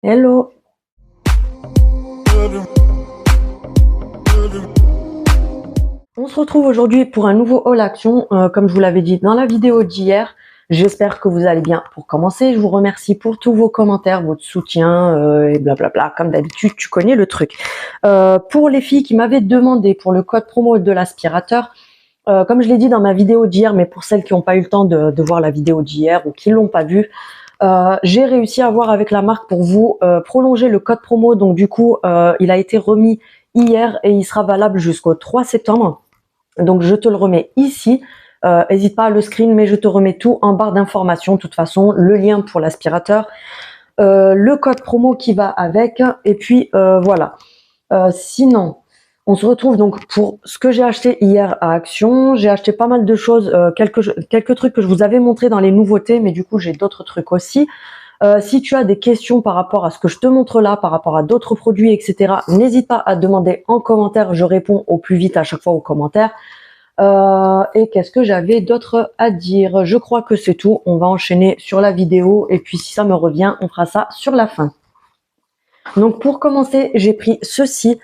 Hello! On se retrouve aujourd'hui pour un nouveau haul action, comme je vous l'avais dit dans la vidéo d'hier. J'espère que vous allez bien. Pour commencer, je vous remercie pour tous vos commentaires, votre soutien et blablabla. Comme d'habitude, tu connais le truc. Pour les filles qui m'avaient demandé pour le code promo de l'aspirateur, comme je l'ai dit dans ma vidéo d'hier, mais pour celles qui n'ont pas eu le temps de voir la vidéo d'hier ou qui l'ont pas vue, j'ai réussi à voir avec la marque pour vous prolonger le code promo. Donc du coup, il a été remis hier et il sera valable jusqu'au 3 septembre. Donc je te le remets ici. N'hésite pas à le screen, mais je te remets tout en barre d'informations. De toute façon, le lien pour l'aspirateur, le code promo qui va avec, et puis voilà. Sinon, on se retrouve donc pour ce que j'ai acheté hier à Action. J'ai acheté pas mal de choses, quelques trucs que je vous avais montré dans les nouveautés, mais du coup j'ai d'autres trucs aussi. Si tu as des questions par rapport à ce que je te montre là, par rapport à d'autres produits, etc., n'hésite pas à demander en commentaire. Je réponds au plus vite à chaque fois aux commentaires. Et qu'est-ce que j'avais d'autre à dire? Je crois que c'est tout. On va enchaîner sur la vidéo et puis si ça me revient, on fera ça sur la fin. Donc pour commencer, j'ai pris ceci.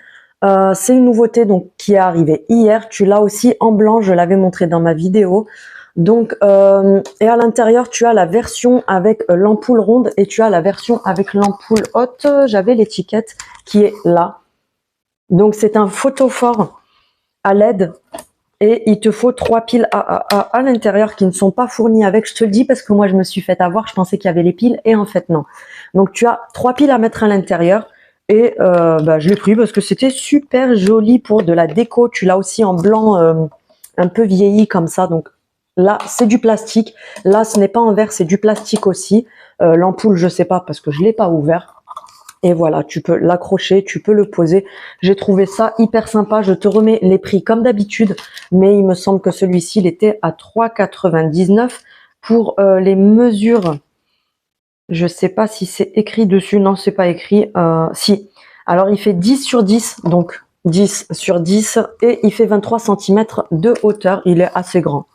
C'est une nouveauté donc qui est arrivée hier. Tu l'as aussi en blanc, je l'avais montré dans ma vidéo. Donc et à l'intérieur, tu as la version avec l'ampoule ronde et tu as la version avec l'ampoule haute. J'avais l'étiquette qui est là. Donc c'est un photophore à LED. Et il te faut 3 piles à l'intérieur qui ne sont pas fournies avec. Je te le dis parce que moi, je me suis fait avoir. Je pensais qu'il y avait les piles et en fait, non. Donc, tu as 3 piles à mettre à l'intérieur. Et je l'ai pris parce que c'était super joli pour de la déco. Tu l'as aussi en blanc un peu vieilli comme ça. Donc là, c'est du plastique. Là, ce n'est pas en verre, c'est du plastique aussi. L'ampoule, je sais pas parce que je l'ai pas ouvert. Et voilà, tu peux l'accrocher, tu peux le poser. J'ai trouvé ça hyper sympa. Je te remets les prix comme d'habitude, mais il me semble que celui-ci, il était à 3,99 pour les mesures. Je sais pas si c'est écrit dessus. Non, c'est pas écrit. Si. Alors, il fait 10 sur 10, donc 10 sur 10, et il fait 23 cm de hauteur. Il est assez grand.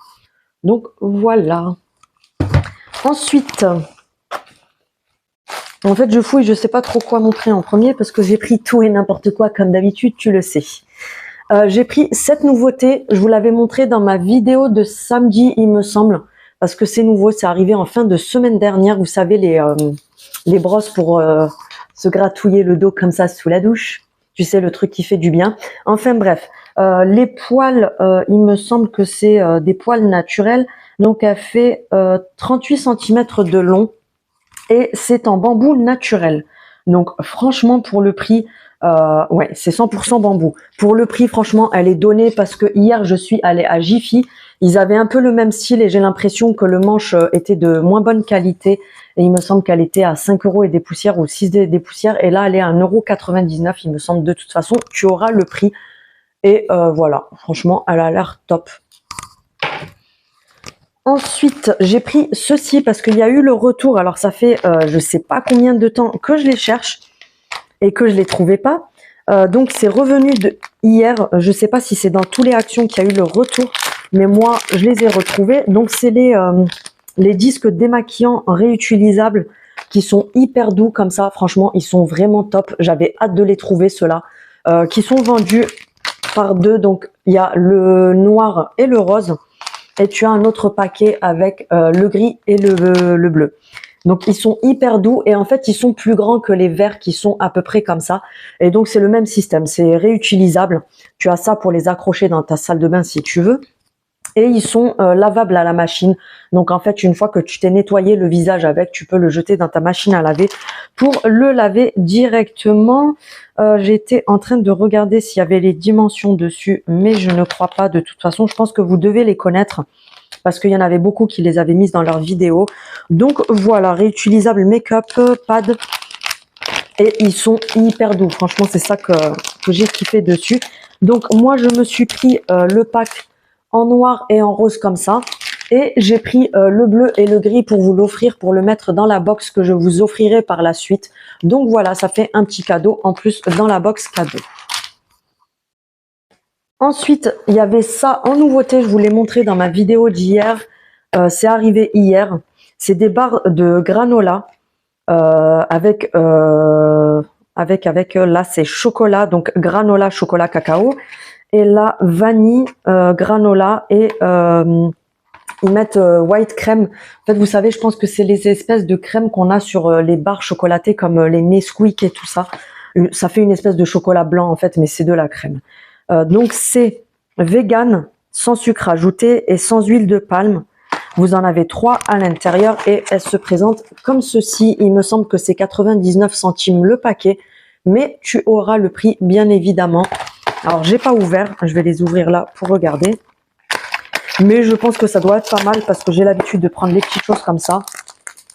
Donc, voilà. Ensuite... En fait, je fouille, je sais pas trop quoi montrer en premier parce que j'ai pris tout et n'importe quoi comme d'habitude, tu le sais. J'ai pris cette nouveauté, je vous l'avais montré dans ma vidéo de samedi, il me semble, parce que c'est nouveau, c'est arrivé en fin de semaine dernière. Vous savez, les brosses pour se gratouiller le dos comme ça sous la douche. Tu sais, le truc qui fait du bien. Enfin bref, les poils, il me semble que c'est des poils naturels. Donc, elle fait 38 cm de long. Et c'est en bambou naturel. Donc franchement pour le prix, ouais c'est 100% bambou. Pour le prix franchement elle est donnée parce que hier je suis allée à Jiffy. Ils avaient un peu le même style et j'ai l'impression que le manche était de moins bonne qualité. Et il me semble qu'elle était à 5 € et des poussières ou 6 des poussières. Et là elle est à 1,99 € il me semble. De toute façon tu auras le prix. Et voilà, franchement elle a l'air top. Ensuite, j'ai pris ceci parce qu'il y a eu le retour. Alors, ça fait je sais pas combien de temps que je les cherche et que je les trouvais pas. Donc, c'est revenu de hier. Je sais pas si c'est dans tous les actions qu'il y a eu le retour, mais moi, je les ai retrouvés. Donc, c'est les disques démaquillants réutilisables qui sont hyper doux comme ça. Franchement, ils sont vraiment top. J'avais hâte de les trouver, ceux-là, qui sont vendus par deux. Donc, il y a le noir et le rose. Et tu as un autre paquet avec le gris et le bleu. Donc, ils sont hyper doux et en fait, ils sont plus grands que les verts qui sont à peu près comme ça. Et donc, c'est le même système, c'est réutilisable. Tu as ça pour les accrocher dans ta salle de bain si tu veux. Et ils sont lavables à la machine. Donc, en fait, une fois que tu t'es nettoyé le visage avec, tu peux le jeter dans ta machine à laver pour le laver directement. J'étais en train de regarder s'il y avait les dimensions dessus, mais je ne crois pas. De toute façon, je pense que vous devez les connaître parce qu'il y en avait beaucoup qui les avaient mises dans leurs vidéos. Donc, voilà, réutilisable make-up, pad. Et ils sont hyper doux. Franchement, c'est ça que j'ai kiffé dessus. Donc, moi, je me suis pris le pack en noir et en rose comme ça. Et j'ai pris le bleu et le gris pour vous l'offrir, pour le mettre dans la box que je vous offrirai par la suite. Donc voilà, ça fait un petit cadeau en plus dans la box cadeau. Ensuite, il y avait ça en nouveauté, je vous l'ai montré dans ma vidéo d'hier. C'est arrivé hier. C'est des barres de granola. là c'est chocolat, donc granola, chocolat, cacao. Et là, vanille, granola et ils mettent white crème. En fait, vous savez, je pense que c'est les espèces de crème qu'on a sur les barres chocolatées comme les Nesquik et tout ça. Ça fait une espèce de chocolat blanc en fait, mais c'est de la crème. Donc c'est vegan, sans sucre ajouté et sans huile de palme. Vous en avez 3 à l'intérieur et elles se présentent comme ceci. Il me semble que c'est 99 centimes le paquet, mais tu auras le prix bien évidemment. Alors j'ai pas ouvert, je vais les ouvrir là pour regarder. Mais je pense que ça doit être pas mal parce que j'ai l'habitude de prendre les petites choses comme ça.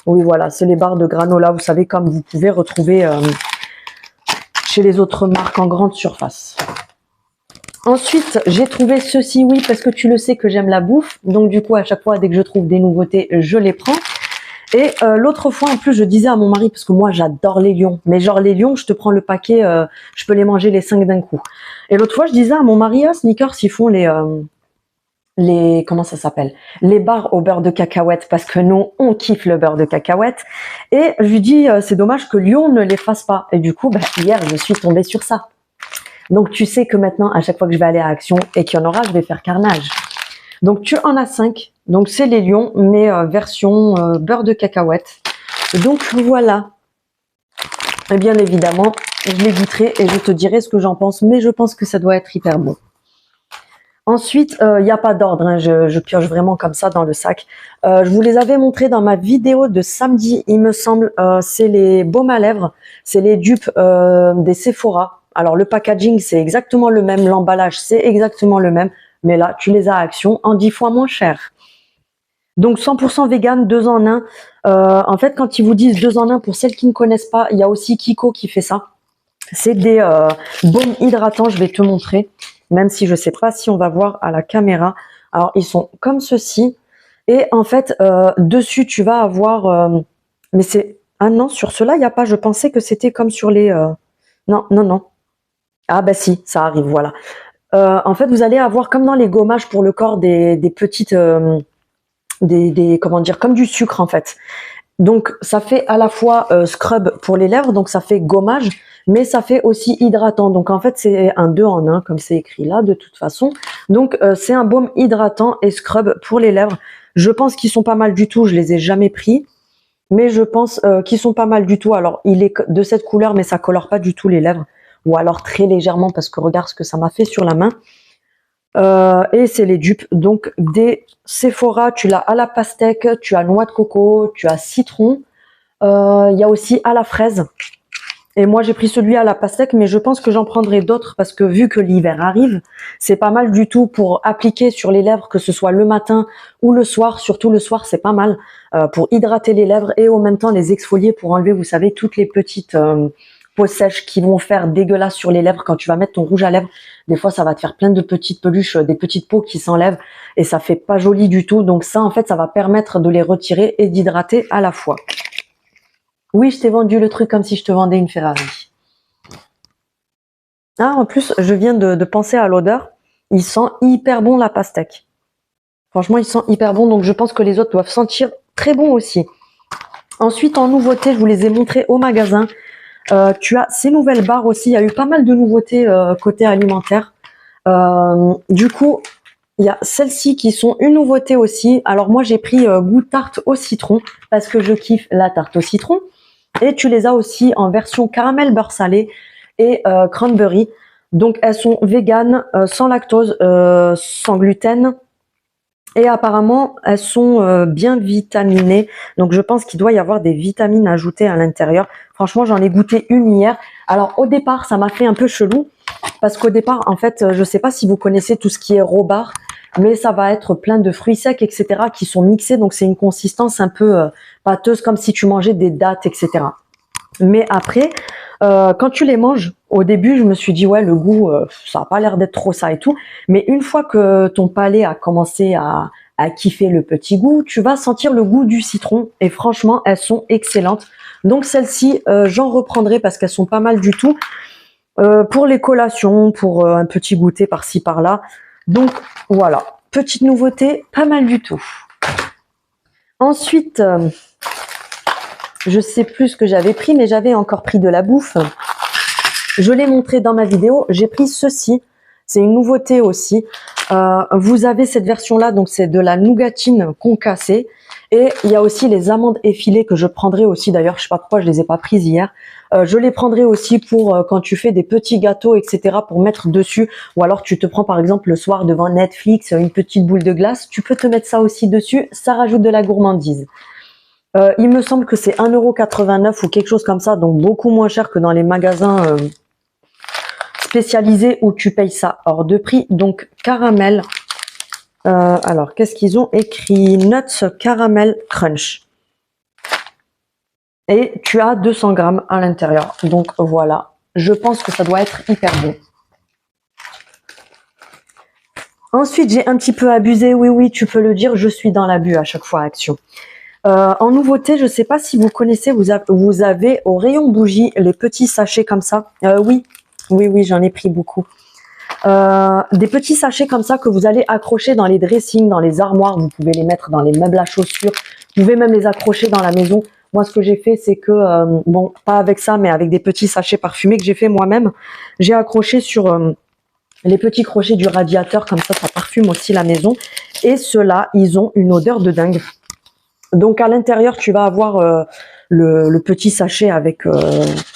Oui voilà, c'est les barres de granola, vous savez, comme vous pouvez retrouver chez les autres marques en grande surface. Ensuite, j'ai trouvé ceci, oui, parce que tu le sais que j'aime la bouffe. Donc du coup, à chaque fois, dès que je trouve des nouveautés, je les prends. Et l'autre fois, en plus, je disais à mon mari, parce que moi, j'adore les lions. Mais genre, les lions, je te prends le paquet, je peux les manger les 5 d'un coup. Et l'autre fois, je disais à mon mari, ah, Snickers, ils font comment ça s'appelle, les barres au beurre de cacahuète, parce que nous on kiffe le beurre de cacahuète. Et je lui dis c'est dommage que Lyon ne les fasse pas. Et du coup hier je suis tombée sur ça. Donc tu sais que maintenant à chaque fois que je vais aller à Action et qu'il y en aura, je vais faire carnage. Donc tu en as 5, donc c'est les Lions mais version beurre de cacahuète. Donc voilà. Et bien évidemment je les goûterai et je te dirai ce que j'en pense, mais je pense que ça doit être hyper bon. Ensuite, il n'y a pas d'ordre, hein, je pioche vraiment comme ça dans le sac. Je vous les avais montrés dans ma vidéo de samedi, il me semble. C'est les baumes à lèvres, c'est les dupes des Sephora. Alors le packaging, c'est exactement le même, l'emballage, c'est exactement le même. Mais là, tu les as à Action en 10 fois moins cher. Donc 100% vegan, 2 en 1. En fait, quand ils vous disent 2 en 1, pour celles qui ne connaissent pas, il y a aussi Kiko qui fait ça. C'est des baumes hydratants, je vais te montrer. Même si je ne sais pas si on va voir à la caméra. Alors, ils sont comme ceci. Et en fait, dessus, tu vas avoir... mais c'est... Ah non, sur ceux-là, il n'y a pas. Je pensais que c'était comme sur les... Non, non, non. Ah bah si, ça arrive, voilà. En fait, vous allez avoir, comme dans les gommages pour le corps, des petites... comment dire, comme du sucre, en fait. Donc, ça fait à la fois scrub pour les lèvres, donc ça fait gommage, mais ça fait aussi hydratant. Donc, en fait, c'est un 2 en 1, comme c'est écrit là, de toute façon. Donc, c'est un baume hydratant et scrub pour les lèvres. Je pense qu'ils sont pas mal du tout. Je les ai jamais pris, mais je pense qu'ils sont pas mal du tout. Alors, il est de cette couleur, mais ça colore pas du tout les lèvres. Ou alors très légèrement, parce que regarde ce que ça m'a fait sur la main. Et c'est les dupes donc des Sephora. Tu l'as à la pastèque, tu as noix de coco, tu as citron. Il y a aussi à la fraise. Et moi j'ai pris celui à la pastèque, mais je pense que j'en prendrai d'autres parce que vu que l'hiver arrive, c'est pas mal du tout pour appliquer sur les lèvres, que ce soit le matin ou le soir. Surtout le soir, c'est pas mal pour hydrater les lèvres et en même temps les exfolier pour enlever, vous savez, toutes les petites peaux sèches qui vont faire dégueulasse sur les lèvres quand tu vas mettre ton rouge à lèvres. Des fois, ça va te faire plein de petites peluches, des petites peaux qui s'enlèvent et ça fait pas joli du tout. Donc ça, en fait, ça va permettre de les retirer et d'hydrater à la fois. Oui, je t'ai vendu le truc comme si je te vendais une Ferrari. Ah, en plus, je viens de penser à l'odeur. Il sent hyper bon la pastèque. Franchement, il sent hyper bon, donc je pense que les autres doivent sentir très bon aussi. Ensuite, en nouveauté, je vous les ai montrés au magasin. Tu as ces nouvelles barres aussi. Il y a eu pas mal de nouveautés côté alimentaire. Du coup, il y a celles-ci qui sont une nouveauté aussi. Alors moi, j'ai pris goût tarte au citron parce que je kiffe la tarte au citron. Et tu les as aussi en version caramel beurre salé et cranberry. Donc elles sont véganes, sans lactose, sans gluten. Et apparemment, elles sont bien vitaminées. Donc, je pense qu'il doit y avoir des vitamines ajoutées à l'intérieur. Franchement, j'en ai goûté une hier. Alors, au départ, ça m'a fait un peu chelou. Parce qu'au départ, en fait, je ne sais pas si vous connaissez tout ce qui est robar. Mais ça va être plein de fruits secs, etc. qui sont mixés. Donc, c'est une consistance un peu pâteuse, comme si tu mangeais des dattes, etc. Mais après, quand tu les manges, au début, je me suis dit, ouais, le goût, ça n'a pas l'air d'être trop ça et tout. Mais une fois que ton palais a commencé à kiffer le petit goût, tu vas sentir le goût du citron. Et franchement, elles sont excellentes. Donc celles-ci, j'en reprendrai parce qu'elles sont pas mal du tout. Pour les collations, pour un petit goûter par-ci, par-là. Donc voilà, petite nouveauté, pas mal du tout. Ensuite... Je sais plus ce que j'avais pris, mais j'avais encore pris de la bouffe. Je l'ai montré dans ma vidéo. J'ai pris ceci. C'est une nouveauté aussi. Vous avez cette version-là, donc c'est de la nougatine concassée. Et il y a aussi les amandes effilées que je prendrai aussi. D'ailleurs, je sais pas pourquoi je les ai pas prises hier. Je les prendrai aussi pour quand tu fais des petits gâteaux, etc. pour mettre dessus. Ou alors tu te prends par exemple le soir devant Netflix une petite boule de glace. Tu peux te mettre ça aussi dessus. Ça rajoute de la gourmandise. Il me semble que c'est 1,89 € ou quelque chose comme ça. Donc beaucoup moins cher que dans les magasins spécialisés où tu payes ça hors de prix. Donc caramel. Alors qu'est-ce qu'ils ont écrit? Nuts caramel crunch. Et tu as 200 grammes à l'intérieur. Donc voilà. Je pense que ça doit être hyper bon. Ensuite, j'ai un petit peu abusé. Oui, oui, tu peux le dire. Je suis dans l'abus à chaque fois, Action. En nouveauté, je ne sais pas si vous connaissez, vous avez au rayon bougie les petits sachets comme ça. Oui, j'en ai pris beaucoup. Des petits sachets comme ça que vous allez accrocher dans les dressings, dans les armoires. Vous pouvez les mettre dans les meubles à chaussures. Vous pouvez même les accrocher dans la maison. Moi, ce que j'ai fait, c'est que, bon, pas avec ça, mais avec des petits sachets parfumés que j'ai fait moi-même, j'ai accroché sur les petits crochets du radiateur. Comme ça parfume aussi la maison. Et ceux-là, ils ont une odeur de dingue. Donc à l'intérieur, tu vas avoir le petit sachet avec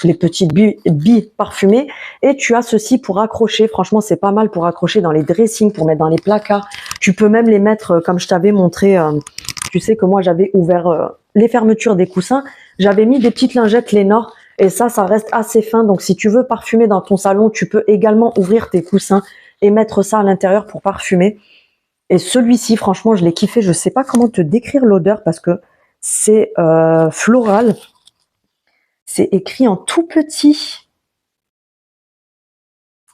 les petites billes parfumées. Et tu as ceci pour accrocher. Franchement, c'est pas mal pour accrocher dans les dressings, pour mettre dans les placards. Tu peux même les mettre, comme je t'avais montré, tu sais que moi j'avais ouvert les fermetures des coussins. J'avais mis des petites lingettes Lénore. Et ça reste assez fin. Donc si tu veux parfumer dans ton salon, tu peux également ouvrir tes coussins et mettre ça à l'intérieur pour parfumer. Et celui-ci, franchement, je l'ai kiffé. Je sais pas comment te décrire l'odeur parce que c'est floral. C'est écrit en tout petit.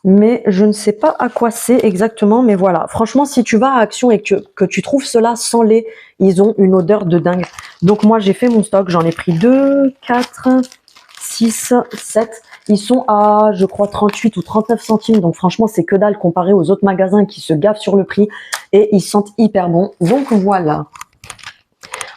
Mais je ne sais pas à quoi c'est exactement. Mais voilà, franchement, si tu vas à Action et que tu trouves cela sans lait, ils ont une odeur de dingue. Donc moi, j'ai fait mon stock. J'en ai pris 2, 4, 6, 7. Ils sont à, je crois, 38 ou 39 centimes. Donc franchement, c'est que dalle comparé aux autres magasins qui se gavent sur le prix. Et ils sentent hyper bon. Donc voilà.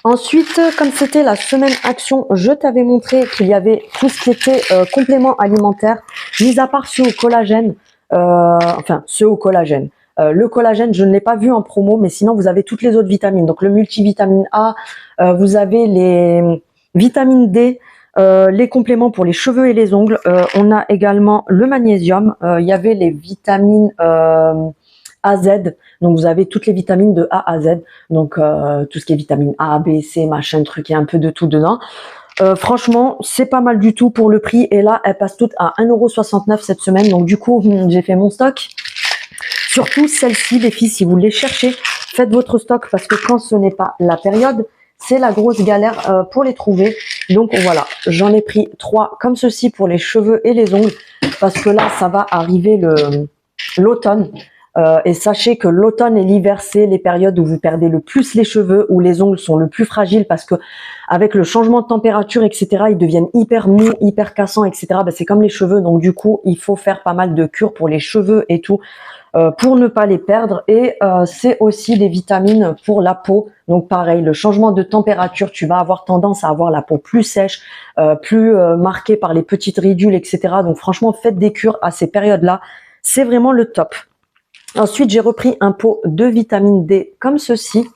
Ensuite, comme c'était la semaine Action, je t'avais montré qu'il y avait tout ce qui était complément alimentaire, mis à part ceux au collagène. Enfin, ceux au collagène. Le collagène, je ne l'ai pas vu en promo, mais sinon, vous avez toutes les autres vitamines. Donc le multivitamine A, vous avez les vitamines D, les compléments pour les cheveux et les ongles. On a également le magnésium. Il y avait les vitamines AZ. Donc vous avez toutes les vitamines de A à Z. Donc tout ce qui est vitamine A, B, C, machin, truc, il y a un peu de tout dedans. Franchement, c'est pas mal du tout pour le prix. Et là, elles passent toutes à 1,69 € cette semaine. Donc du coup, j'ai fait mon stock. Surtout celles-ci, les filles, si vous les cherchez, faites votre stock parce que quand ce n'est pas la période, c'est la grosse galère pour les trouver. Donc voilà, j'en ai pris 3 comme ceci pour les cheveux et les ongles parce que là, ça va arriver l'automne. Et sachez que l'automne et l'hiver, c'est les périodes où vous perdez le plus les cheveux, où les ongles sont le plus fragiles parce que avec le changement de température, etc., ils deviennent hyper mous, hyper cassants, etc. Ben, c'est comme les cheveux, donc du coup, il faut faire pas mal de cures pour les cheveux et tout. Pour ne pas les perdre. Et c'est aussi des vitamines pour la peau. Donc pareil, le changement de température, tu vas avoir tendance à avoir la peau plus sèche, plus marquée par les petites ridules, etc. Donc franchement, faites des cures à ces périodes-là. C'est vraiment le top. Ensuite, j'ai repris un pot de vitamine D comme ceci.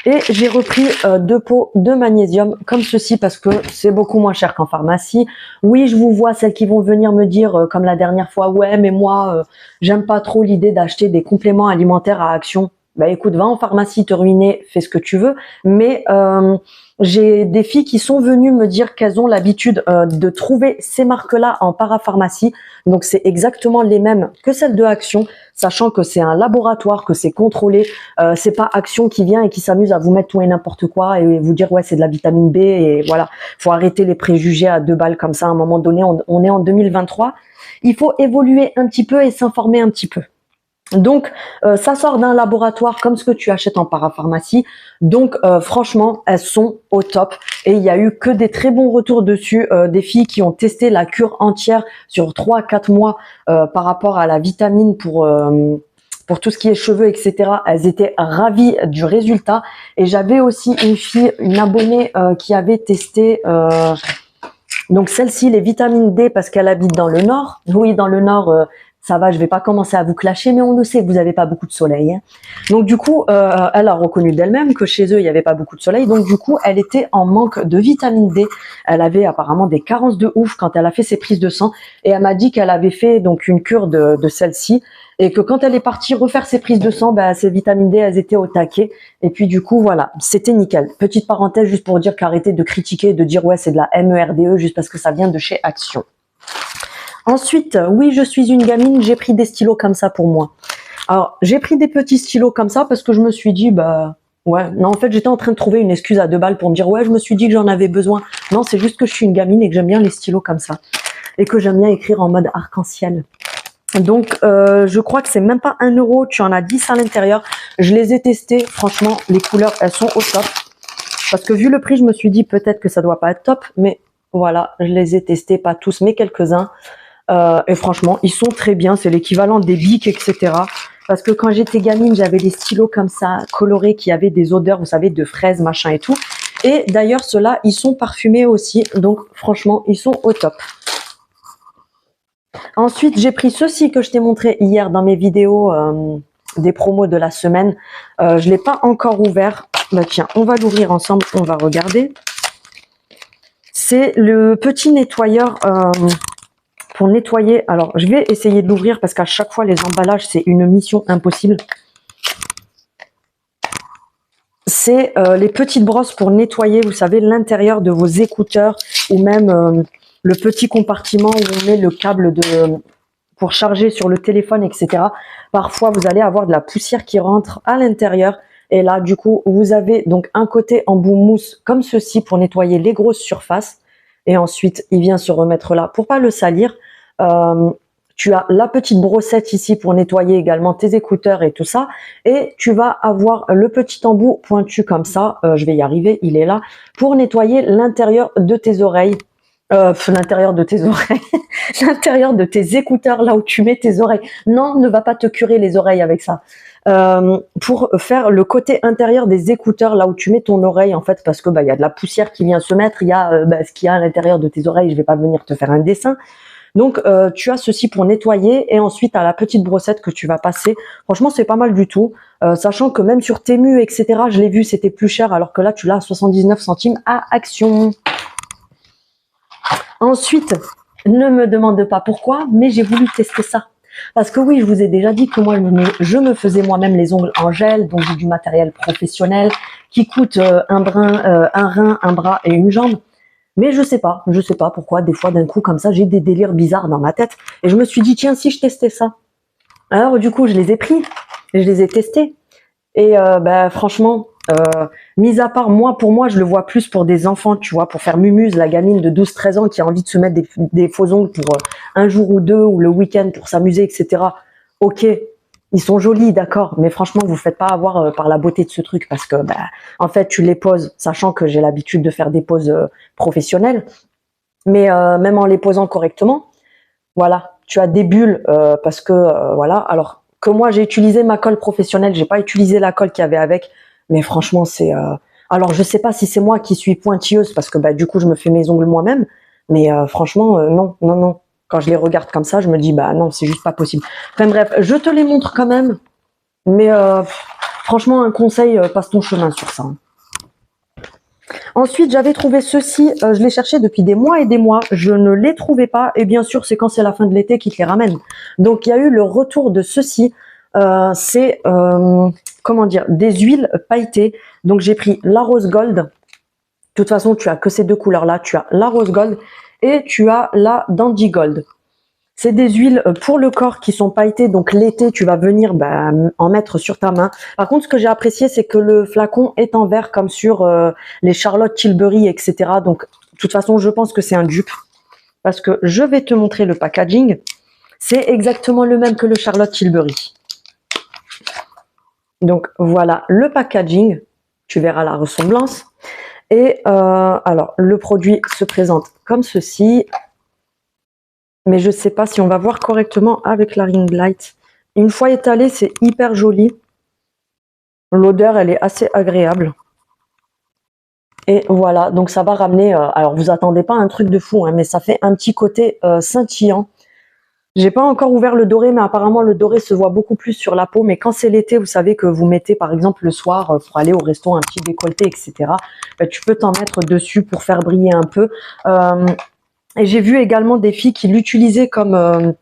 Et j'ai repris 2 pots de magnésium comme ceci parce que c'est beaucoup moins cher qu'en pharmacie. Oui, je vous vois celles qui vont venir me dire comme la dernière fois, ouais, mais moi, j'aime pas trop l'idée d'acheter des compléments alimentaires à Action. Bah écoute, va en pharmacie te ruiner, fais ce que tu veux. Mais j'ai des filles qui sont venues me dire qu'elles ont l'habitude de trouver ces marques-là en parapharmacie. Donc c'est exactement les mêmes que celles de Action, sachant que c'est un laboratoire, que c'est contrôlé. C'est pas Action qui vient et qui s'amuse à vous mettre tout et n'importe quoi et vous dire ouais c'est de la vitamine B et voilà. Faut arrêter les préjugés à 2 balles comme ça. À un moment donné, on est en 2023. Il faut évoluer un petit peu et s'informer un petit peu. Donc, ça sort d'un laboratoire comme ce que tu achètes en parapharmacie. Donc, franchement, elles sont au top. Et il y a eu que des très bons retours dessus. Des filles qui ont testé la cure entière sur 3 à 4 mois par rapport à la vitamine pour pour tout ce qui est cheveux, etc. Elles étaient ravies du résultat. Et j'avais aussi une fille, une abonnée qui avait testé donc celle-ci, les vitamines D, parce qu'elle habite dans le nord. Oui, dans le nord, ça va, je vais pas commencer à vous clasher, mais on le sait que vous n'avez pas beaucoup de soleil. Hein. Donc du coup, elle a reconnu d'elle-même que chez eux, il n'y avait pas beaucoup de soleil. Donc du coup, elle était en manque de vitamine D. Elle avait apparemment des carences de ouf quand elle a fait ses prises de sang. Et elle m'a dit qu'elle avait fait donc une cure de celle-ci. Et que quand elle est partie refaire ses prises de sang, bah, ses vitamines D, elles étaient au taquet. Et puis du coup, voilà, c'était nickel. Petite parenthèse juste pour dire qu'arrêtez de critiquer, de dire ouais, c'est de la MERDE juste parce que ça vient de chez Action. Ensuite, oui, je suis une gamine, j'ai pris des stylos comme ça pour moi. Alors, j'ai pris des petits stylos comme ça parce que je me suis dit, bah, ouais, non, en fait, j'étais en train de trouver une excuse à 2 balles pour me dire, ouais, je me suis dit que j'en avais besoin. Non, c'est juste que je suis une gamine et que j'aime bien les stylos comme ça. Et que j'aime bien écrire en mode arc-en-ciel. Donc, je crois que c'est même pas 1 euro, tu en as 10 à l'intérieur. Je les ai testés, franchement, les couleurs, elles sont au top. Parce que vu le prix, je me suis dit peut-être que ça doit pas être top, mais voilà, je les ai testés, pas tous, mais quelques-uns. Et franchement, ils sont très bien. C'est l'équivalent des Bic, etc. Parce que quand j'étais gamine, j'avais des stylos comme ça, colorés, qui avaient des odeurs, vous savez, de fraises, machin et tout. Et d'ailleurs, ceux-là, ils sont parfumés aussi. Donc, franchement, ils sont au top. Ensuite, j'ai pris ceux-ci que je t'ai montré hier dans mes vidéos des promos de la semaine. Je ne l'ai pas encore ouvert. Bah, tiens, on va l'ouvrir ensemble, on va regarder. C'est le petit nettoyeur pour nettoyer. Alors, je vais essayer de l'ouvrir parce qu'à chaque fois, les emballages, c'est une mission impossible. C'est les petites brosses pour nettoyer, vous savez, l'intérieur de vos écouteurs ou même le petit compartiment où on met le câble pour charger sur le téléphone, etc. Parfois, vous allez avoir de la poussière qui rentre à l'intérieur. Et là, du coup, vous avez donc un côté embout mousse comme ceci pour nettoyer les grosses surfaces. Et ensuite, il vient se remettre là pour pas le salir. Tu as la petite brossette ici pour nettoyer également tes écouteurs et tout ça. Et tu vas avoir le petit embout pointu comme ça. Je vais y arriver, il est là. Pour nettoyer l'intérieur de tes oreilles. L'intérieur de tes oreilles. L'intérieur de tes écouteurs, là où tu mets tes oreilles. Non, ne va pas te curer les oreilles avec ça. Pour faire le côté intérieur des écouteurs, là où tu mets ton oreille, en fait, parce que bah, y a de la poussière qui vient se mettre, il y a ce qu'il y a à l'intérieur de tes oreilles, je vais pas venir te faire un dessin. Donc, tu as ceci pour nettoyer et ensuite, à la petite brossette que tu vas passer. Franchement, c'est pas mal du tout. Sachant que même sur Temu, etc., je l'ai vu, c'était plus cher, alors que là, tu l'as à 79 centimes à Action. Ensuite, ne me demande pas pourquoi, mais j'ai voulu tester ça. Parce que oui, je vous ai déjà dit que moi, je me faisais moi-même les ongles en gel, donc j'ai du matériel professionnel qui coûte un rein, un bras et une jambe. Mais je sais pas pourquoi, des fois d'un coup comme ça, j'ai des délires bizarres dans ma tête. Et je me suis dit, tiens, si je testais ça. Alors du coup, je les ai pris, je les ai testés. Et franchement, mis à part moi, pour moi, je le vois plus pour des enfants, tu vois, pour faire mumuse, la gamine de 12-13 ans qui a envie de se mettre des faux ongles pour un jour ou deux, ou le week-end pour s'amuser, etc. Ok, ils sont jolis, d'accord, mais franchement, vous faites pas avoir par la beauté de ce truc, parce que, en fait, tu les poses, sachant que j'ai l'habitude de faire des poses professionnelles, mais même en les posant correctement, voilà, tu as des bulles, parce que, voilà, alors que moi j'ai utilisé ma colle professionnelle, j'ai pas utilisé la colle qu'il y avait avec, mais franchement c'est alors je sais pas si c'est moi qui suis pointilleuse parce que du coup je me fais mes ongles moi-même, mais franchement non, quand je les regarde comme ça je me dis non, c'est juste pas possible. Enfin bref, je te les montre quand même, mais franchement un conseil, passe ton chemin sur ça. Ensuite, j'avais trouvé ceci, je les cherchais depuis des mois et des mois, je ne les trouvais pas, et bien sûr, c'est quand c'est la fin de l'été qu'ils te les ramènent. Donc, il y a eu le retour de ceci, c'est, comment dire, des huiles pailletées. Donc, j'ai pris la rose gold. De toute façon, tu as que ces deux couleurs-là, tu as la rose gold et tu as la dandy gold. C'est des huiles pour le corps qui sont pailletées, donc l'été, tu vas venir en mettre sur ta main. Par contre, ce que j'ai apprécié, c'est que le flacon est en verre comme sur les Charlotte Tilbury, etc. Donc, de toute façon, je pense que c'est un dupe. Parce que je vais te montrer le packaging. C'est exactement le même que le Charlotte Tilbury. Donc, voilà le packaging. Tu verras la ressemblance. Et alors, le produit se présente comme ceci. Mais je ne sais pas si on va voir correctement avec la ring light. Une fois étalé, c'est hyper joli. L'odeur, elle est assez agréable. Et voilà, donc ça va ramener, alors vous attendez pas un truc de fou, hein, mais ça fait un petit côté scintillant. J'ai pas encore ouvert le doré, mais apparemment le doré se voit beaucoup plus sur la peau. Mais quand c'est l'été, vous savez que vous mettez par exemple le soir pour aller au resto un petit décolleté, etc. Ben, tu peux t'en mettre dessus pour faire briller un peu. Et j'ai vu également des filles qui l'utilisaient comme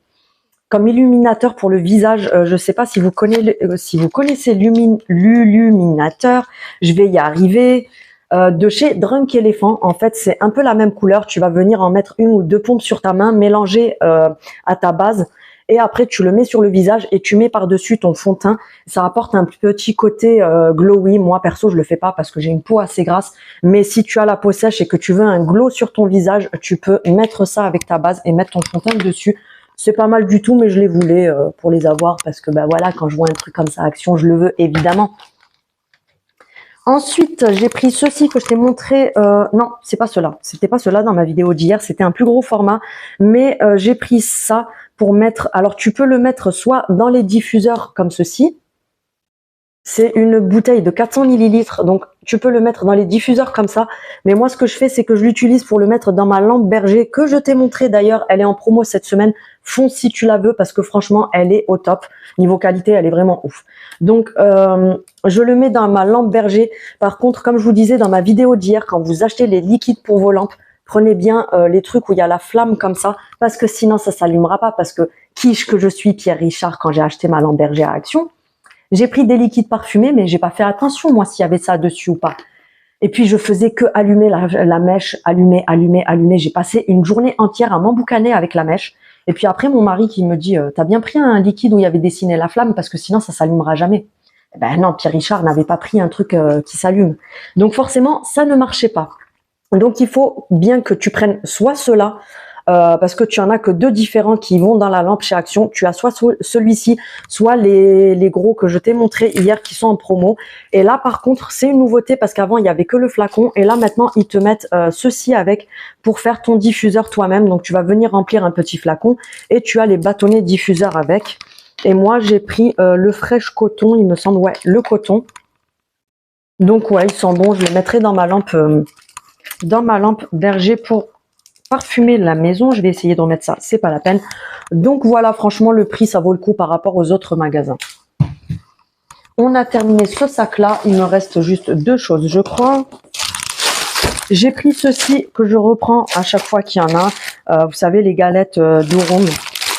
illuminateur pour le visage. Je sais pas si vous connaissez l'illuminateur. Je vais y arriver. De chez Drunk Elephant, en fait, c'est un peu la même couleur. Tu vas venir en mettre une ou deux pompes sur ta main, mélanger à ta base. Et après, tu le mets sur le visage et tu mets par-dessus ton fond de teint. Ça apporte un petit côté glowy. Moi, perso, je le fais pas parce que j'ai une peau assez grasse. Mais si tu as la peau sèche et que tu veux un glow sur ton visage, tu peux mettre ça avec ta base et mettre ton fond de teint dessus. C'est pas mal du tout, mais je les voulais pour les avoir parce que bah voilà, quand je vois un truc comme ça action, je le veux évidemment. Ensuite, j'ai pris ceci que je t'ai montré. Non, c'est pas cela. C'était pas cela dans ma vidéo d'hier. C'était un plus gros format, mais j'ai pris ça pour mettre. Alors, tu peux le mettre soit dans les diffuseurs comme ceci. C'est une bouteille de 400 millilitres, donc tu peux le mettre dans les diffuseurs comme ça. Mais moi, ce que je fais, c'est que je l'utilise pour le mettre dans ma lampe berger que je t'ai montré d'ailleurs. Elle est en promo cette semaine. Fonce si tu la veux parce que franchement, elle est au top. Niveau qualité, elle est vraiment ouf. Donc, je le mets dans ma lampe berger. Par contre, comme je vous disais dans ma vidéo d'hier, quand vous achetez les liquides pour vos lampes, prenez bien les trucs où il y a la flamme comme ça, parce que sinon, ça s'allumera pas. Parce que quiche que je suis Pierre Richard quand j'ai acheté ma lampe berger à Action, j'ai pris des liquides parfumés, mais j'ai pas fait attention, moi, s'il y avait ça dessus ou pas. Et puis, je faisais que allumer la mèche, allumer, allumer, allumer. J'ai passé une journée entière à m'emboucaner avec la mèche. Et puis après, mon mari qui me dit, t'as bien pris un liquide où il y avait dessiné la flamme parce que sinon, ça s'allumera jamais. Eh ben non, Pierre Richard n'avait pas pris un truc qui s'allume. Donc forcément, ça ne marchait pas. Donc, il faut bien que tu prennes soit cela, parce que tu en as que deux différents qui vont dans la lampe chez Action. Tu as soit celui-ci, soit les gros que je t'ai montré hier qui sont en promo. Et là, par contre, c'est une nouveauté parce qu'avant, il y avait que le flacon. Et là, maintenant, ils te mettent ceci avec pour faire ton diffuseur toi-même. Donc, tu vas venir remplir un petit flacon et tu as les bâtonnets diffuseurs avec. Et moi, j'ai pris le Fresh Coton, il me semble, ouais, le coton. Donc, ouais, ils sont bons. Je les mettrai dans ma lampe berger pour parfumer la maison. Je vais essayer d'en mettre ça, c'est pas la peine. Donc voilà, franchement, le prix, ça vaut le coup par rapport aux autres magasins. On a terminé ce sac-là. Il me reste juste deux choses, je crois. J'ai pris ceci que je reprends à chaque fois qu'il y en a. Vous savez, les galettes Durum.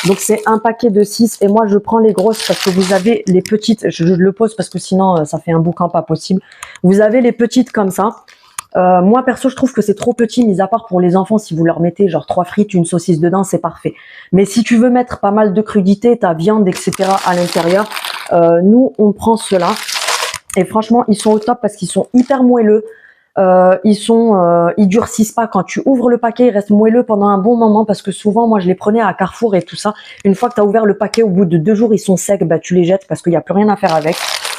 Donc, c'est un paquet de 6 et moi, je prends les grosses parce que vous avez les petites. Je le pose parce que sinon, ça fait un boucan pas possible. Vous avez les petites comme ça. Moi perso je trouve que c'est trop petit, mis à part pour les enfants. Si vous leur mettez genre 3 frites, une saucisse dedans, c'est parfait. Mais si tu veux mettre pas mal de crudités, ta viande, etc. à l'intérieur, nous on prend cela. Et franchement ils sont au top parce qu'ils sont hyper moelleux. Ils durcissent pas. Quand tu ouvres le paquet, ils restent moelleux pendant un bon moment parce que souvent moi je les prenais à Carrefour et tout ça. Une fois que tu as ouvert le paquet, au bout de 2 jours ils sont secs, bah tu les jettes parce qu'il n'y a plus rien à faire avec.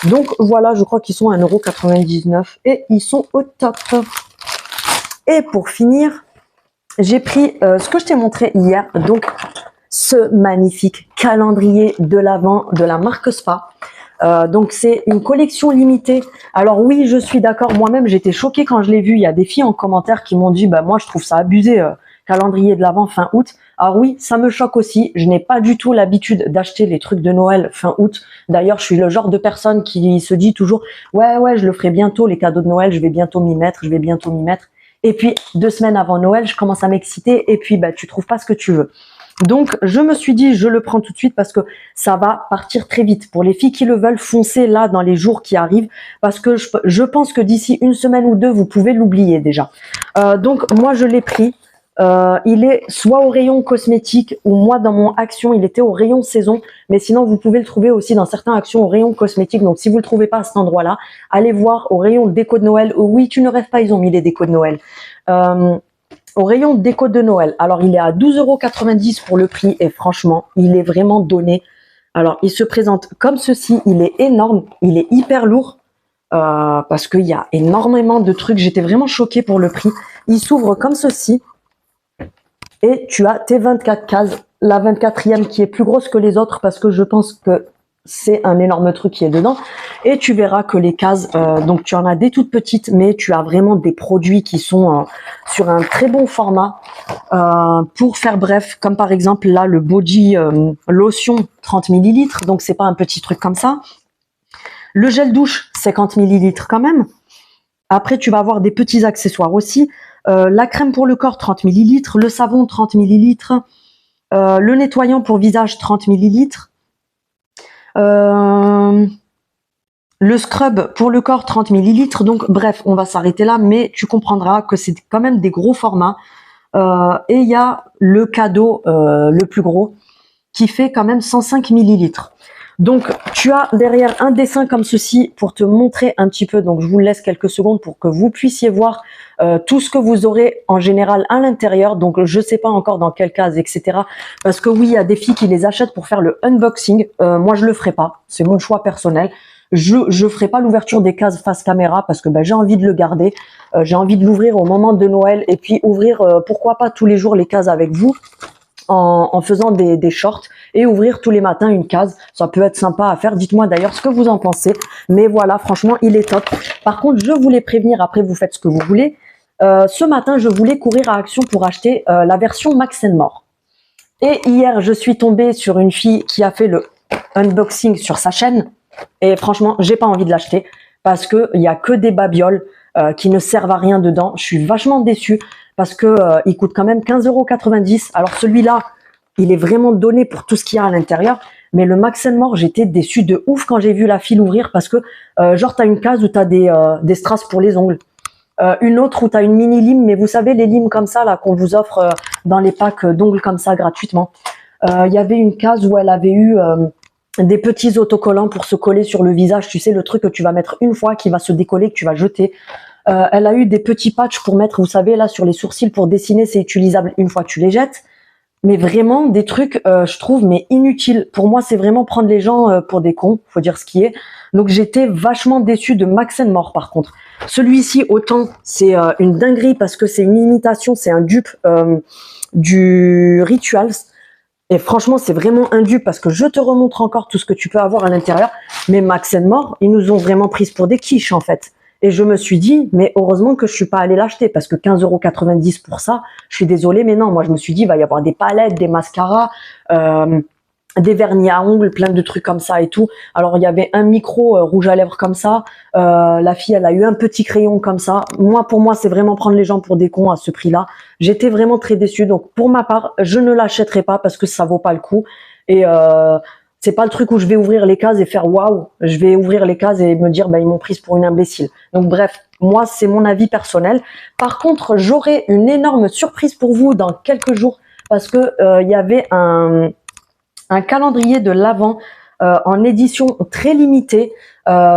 Donc voilà, je crois qu'ils sont à 1,99 € et ils sont au top. Et pour finir, j'ai pris ce que je t'ai montré hier, donc ce magnifique calendrier de l'Avent de la marque Spa. Donc c'est une collection limitée. Alors oui, je suis d'accord, moi-même j'étais choquée quand je l'ai vu. Il y a des filles en commentaire qui m'ont dit bah moi je trouve ça abusé, calendrier de l'Avent fin août. Alors oui, ça me choque aussi. Je n'ai pas du tout l'habitude d'acheter les trucs de Noël fin août. D'ailleurs, je suis le genre de personne qui se dit toujours ouais, je le ferai bientôt, les cadeaux de Noël, je vais bientôt m'y mettre. Et puis 2 semaines avant Noël, je commence à m'exciter et puis bah tu trouves pas ce que tu veux. Donc, je me suis dit, je le prends tout de suite parce que ça va partir très vite. Pour les filles qui le veulent, foncez là dans les jours qui arrivent parce que je pense que d'ici 1 semaine ou 2, vous pouvez l'oublier déjà. Donc, moi, je l'ai pris. Il est soit au rayon cosmétique ou moi, dans mon Action, il était au rayon saison. Mais sinon, vous pouvez le trouver aussi dans certains Actions au rayon cosmétique. Donc, si vous le trouvez pas à cet endroit-là, allez voir au rayon déco de Noël. Oui, tu ne rêves pas, ils ont mis les décos de Noël. Au rayon déco de Noël. Alors, il est à 12,90 € pour le prix et franchement, il est vraiment donné. Alors, il se présente comme ceci. Il est énorme. Il est hyper lourd parce qu'il y a énormément de trucs. J'étais vraiment choquée pour le prix. Il s'ouvre comme ceci et tu as tes 24 cases. La 24e qui est plus grosse que les autres parce que je pense que c'est un énorme truc qui est dedans. Et tu verras que les cases, donc tu en as des toutes petites, mais tu as vraiment des produits qui sont sur un très bon format pour faire bref, comme par exemple là le body lotion 30 millilitres, donc c'est pas un petit truc comme ça. Le gel douche 50 millilitres quand même. Après tu vas avoir des petits accessoires aussi. La crème pour le corps 30 millilitres, le savon 30 millilitres, le nettoyant pour visage 30 millilitres. Le scrub pour le corps 30 millilitres. Donc bref, on va s'arrêter là, mais tu comprendras que c'est quand même des gros formats. Et il y a le cadeau le plus gros qui fait quand même 105 millilitres. Donc tu as derrière un dessin comme ceci pour te montrer un petit peu. Donc je vous laisse quelques secondes pour que vous puissiez voir tout ce que vous aurez en général à l'intérieur. Donc je sais pas encore dans quelle case, etc. Parce que oui, il y a des filles qui les achètent pour faire le unboxing. Moi je le ferai pas, c'est mon choix personnel. Je ferai pas l'ouverture des cases face caméra parce que j'ai envie de le garder. J'ai envie de l'ouvrir au moment de Noël et puis ouvrir pourquoi pas tous les jours les cases avec vous en faisant des shorts et ouvrir tous les matins une case. Ça peut être sympa à faire. Dites-moi d'ailleurs ce que vous en pensez. Mais voilà, franchement, il est top. Par contre, je voulais prévenir, après vous faites ce que vous voulez. Ce matin, je voulais courir à Action pour acheter la version Max & More. Et hier, je suis tombée sur une fille qui a fait le unboxing sur sa chaîne. Et franchement, j'ai pas envie de l'acheter parce que il y a que des babioles qui ne servent à rien dedans. Je suis vachement déçue parce que il coûte quand même 15,90 €. Alors celui-là, il est vraiment donné pour tout ce qu'il y a à l'intérieur. Mais le Max & More, j'étais déçue de ouf quand j'ai vu la file ouvrir parce que genre t'as une case où t'as des strass pour les ongles. Une autre où tu as une mini lime, mais vous savez les limes comme ça là qu'on vous offre dans les packs d'ongles comme ça gratuitement. Il y avait une case où elle avait eu des petits autocollants pour se coller sur le visage, tu sais le truc que tu vas mettre une fois qui va se décoller, que tu vas jeter. Elle a eu des petits patchs pour mettre, vous savez là sur les sourcils pour dessiner, c'est utilisable une fois tu les jettes. Mais vraiment des trucs, je trouve, mais inutiles. Pour moi, c'est vraiment prendre les gens pour des cons, faut dire ce qui est. Donc j'étais vachement déçue de Max & More par contre. Celui-ci, autant, c'est une dinguerie parce que c'est une imitation, c'est un dupe du Rituals. Et franchement, c'est vraiment un dupe parce que je te remontre encore tout ce que tu peux avoir à l'intérieur. Mais Max & More, ils nous ont vraiment prises pour des quiches en fait. Et je me suis dit, mais heureusement que je suis pas allée l'acheter parce que 15,90 € pour ça, je suis désolée, mais non. Moi, je me suis dit, il va y avoir des palettes, des mascaras, des vernis à ongles, plein de trucs comme ça et tout. Alors, il y avait un micro rouge à lèvres comme ça. La fille, elle a eu un petit crayon comme ça. Moi, pour moi, c'est vraiment prendre les gens pour des cons à ce prix-là. J'étais vraiment très déçue. Donc, pour ma part, je ne l'achèterai pas parce que ça vaut pas le coup. Et c'est pas le truc où je vais ouvrir les cases et faire waouh. Je vais ouvrir les cases et me dire ils m'ont prise pour une imbécile. Donc bref, moi c'est mon avis personnel. Par contre, j'aurai une énorme surprise pour vous dans quelques jours parce que il y avait un calendrier de l'Avent en édition très limitée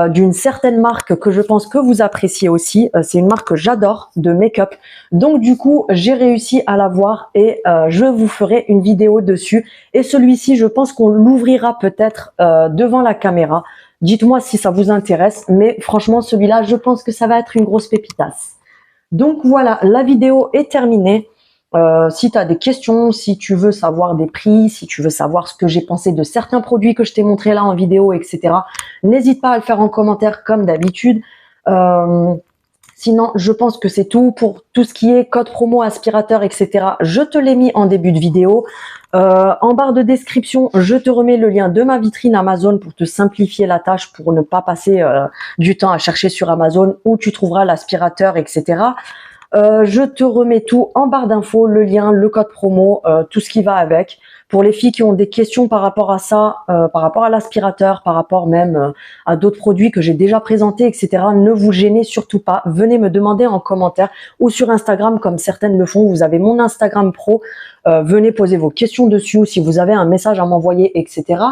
d'une certaine marque que je pense que vous appréciez aussi. C'est une marque que j'adore de make-up. Donc du coup, j'ai réussi à l'avoir et je vous ferai une vidéo dessus. Et celui-ci, je pense qu'on l'ouvrira peut-être devant la caméra. Dites-moi si ça vous intéresse. Mais franchement, celui-là, je pense que ça va être une grosse pépitasse. Donc voilà, la vidéo est terminée. Si tu as des questions, si tu veux savoir des prix, si tu veux savoir ce que j'ai pensé de certains produits que je t'ai montré là en vidéo, etc., n'hésite pas à le faire en commentaire comme d'habitude. Sinon, je pense que c'est tout pour tout ce qui est code promo, aspirateur, etc. Je te l'ai mis en début de vidéo. En barre de description, je te remets le lien de ma vitrine Amazon pour te simplifier la tâche, pour ne pas passer du temps à chercher sur Amazon où tu trouveras l'aspirateur, etc. Je te remets tout en barre d'infos, le lien, le code promo, tout ce qui va avec. Pour les filles qui ont des questions par rapport à ça, par rapport à l'aspirateur, par rapport même à d'autres produits que j'ai déjà présentés, etc., ne vous gênez surtout pas. Venez me demander en commentaire ou sur Instagram comme certaines le font. Vous avez mon Instagram pro. Venez poser vos questions dessus ou si vous avez un message à m'envoyer, etc.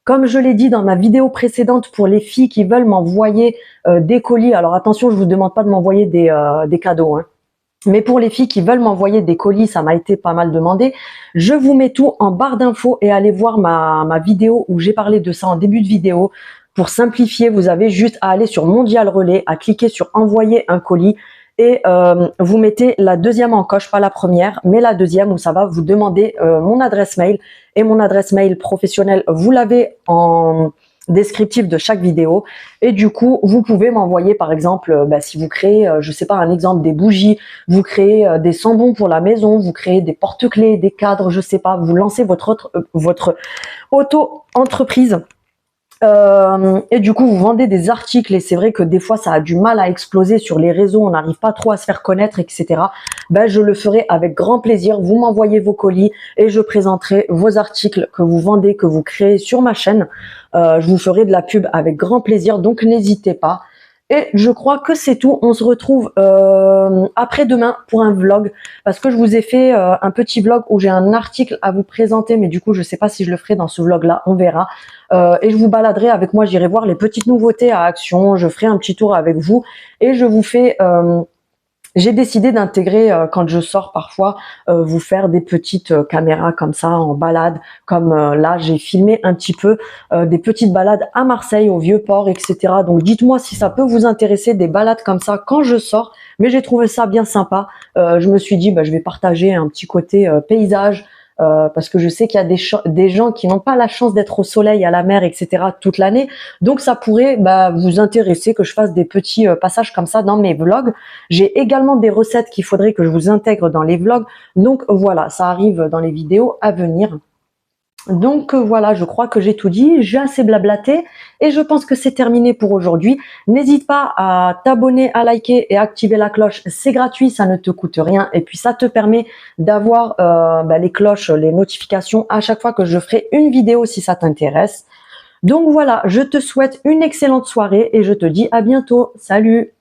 Comme je l'ai dit dans ma vidéo précédente, pour les filles qui veulent m'envoyer des colis, alors attention, je vous demande pas de m'envoyer des cadeaux, hein. Mais pour les filles qui veulent m'envoyer des colis, ça m'a été pas mal demandé. Je vous mets tout en barre d'infos et allez voir ma vidéo où j'ai parlé de ça en début de vidéo. Pour simplifier, vous avez juste à aller sur Mondial Relais, à cliquer sur envoyer un colis et vous mettez la deuxième en coche, pas la première, mais la deuxième où ça va vous demander mon adresse mail. Et mon adresse mail professionnelle, vous l'avez en descriptif de chaque vidéo. Et du coup, vous pouvez m'envoyer par exemple, si vous créez, je sais pas, un exemple, des bougies, vous créez des sambons pour la maison, vous créez des porte-clés, des cadres, je sais pas, vous lancez votre auto-entreprise. Et du coup, vous vendez des articles et c'est vrai que des fois, ça a du mal à exploser sur les réseaux, on n'arrive pas trop à se faire connaître, etc. Je le ferai avec grand plaisir. Vous m'envoyez vos colis et je présenterai vos articles que vous vendez, que vous créez sur ma chaîne. Je vous ferai de la pub avec grand plaisir, donc n'hésitez pas. Et je crois que c'est tout. On se retrouve après-demain pour un vlog parce que je vous ai fait un petit vlog où j'ai un article à vous présenter, mais du coup, je sais pas si je le ferai dans ce vlog-là, on verra. Et je vous baladerai avec moi, j'irai voir les petites nouveautés à Action, je ferai un petit tour avec vous et je vous fais... j'ai décidé d'intégrer, quand je sors parfois, vous faire des petites caméras comme ça en balade, comme là j'ai filmé un petit peu des petites balades à Marseille, au Vieux-Port, etc. Donc dites-moi si ça peut vous intéresser, des balades comme ça quand je sors, mais j'ai trouvé ça bien sympa. Je me suis dit, je vais partager un petit côté paysage, parce que je sais qu'il y a des gens qui n'ont pas la chance d'être au soleil, à la mer, etc. toute l'année. Donc ça pourrait vous intéresser que je fasse des petits passages comme ça dans mes vlogs. J'ai également des recettes qu'il faudrait que je vous intègre dans les vlogs. Donc voilà, ça arrive dans les vidéos à venir. Donc voilà, je crois que j'ai tout dit, j'ai assez blablaté et je pense que c'est terminé pour aujourd'hui. N'hésite pas à t'abonner, à liker et à activer la cloche, c'est gratuit, ça ne te coûte rien et puis ça te permet d'avoir les cloches, les notifications à chaque fois que je ferai une vidéo si ça t'intéresse. Donc voilà, je te souhaite une excellente soirée et je te dis à bientôt. Salut!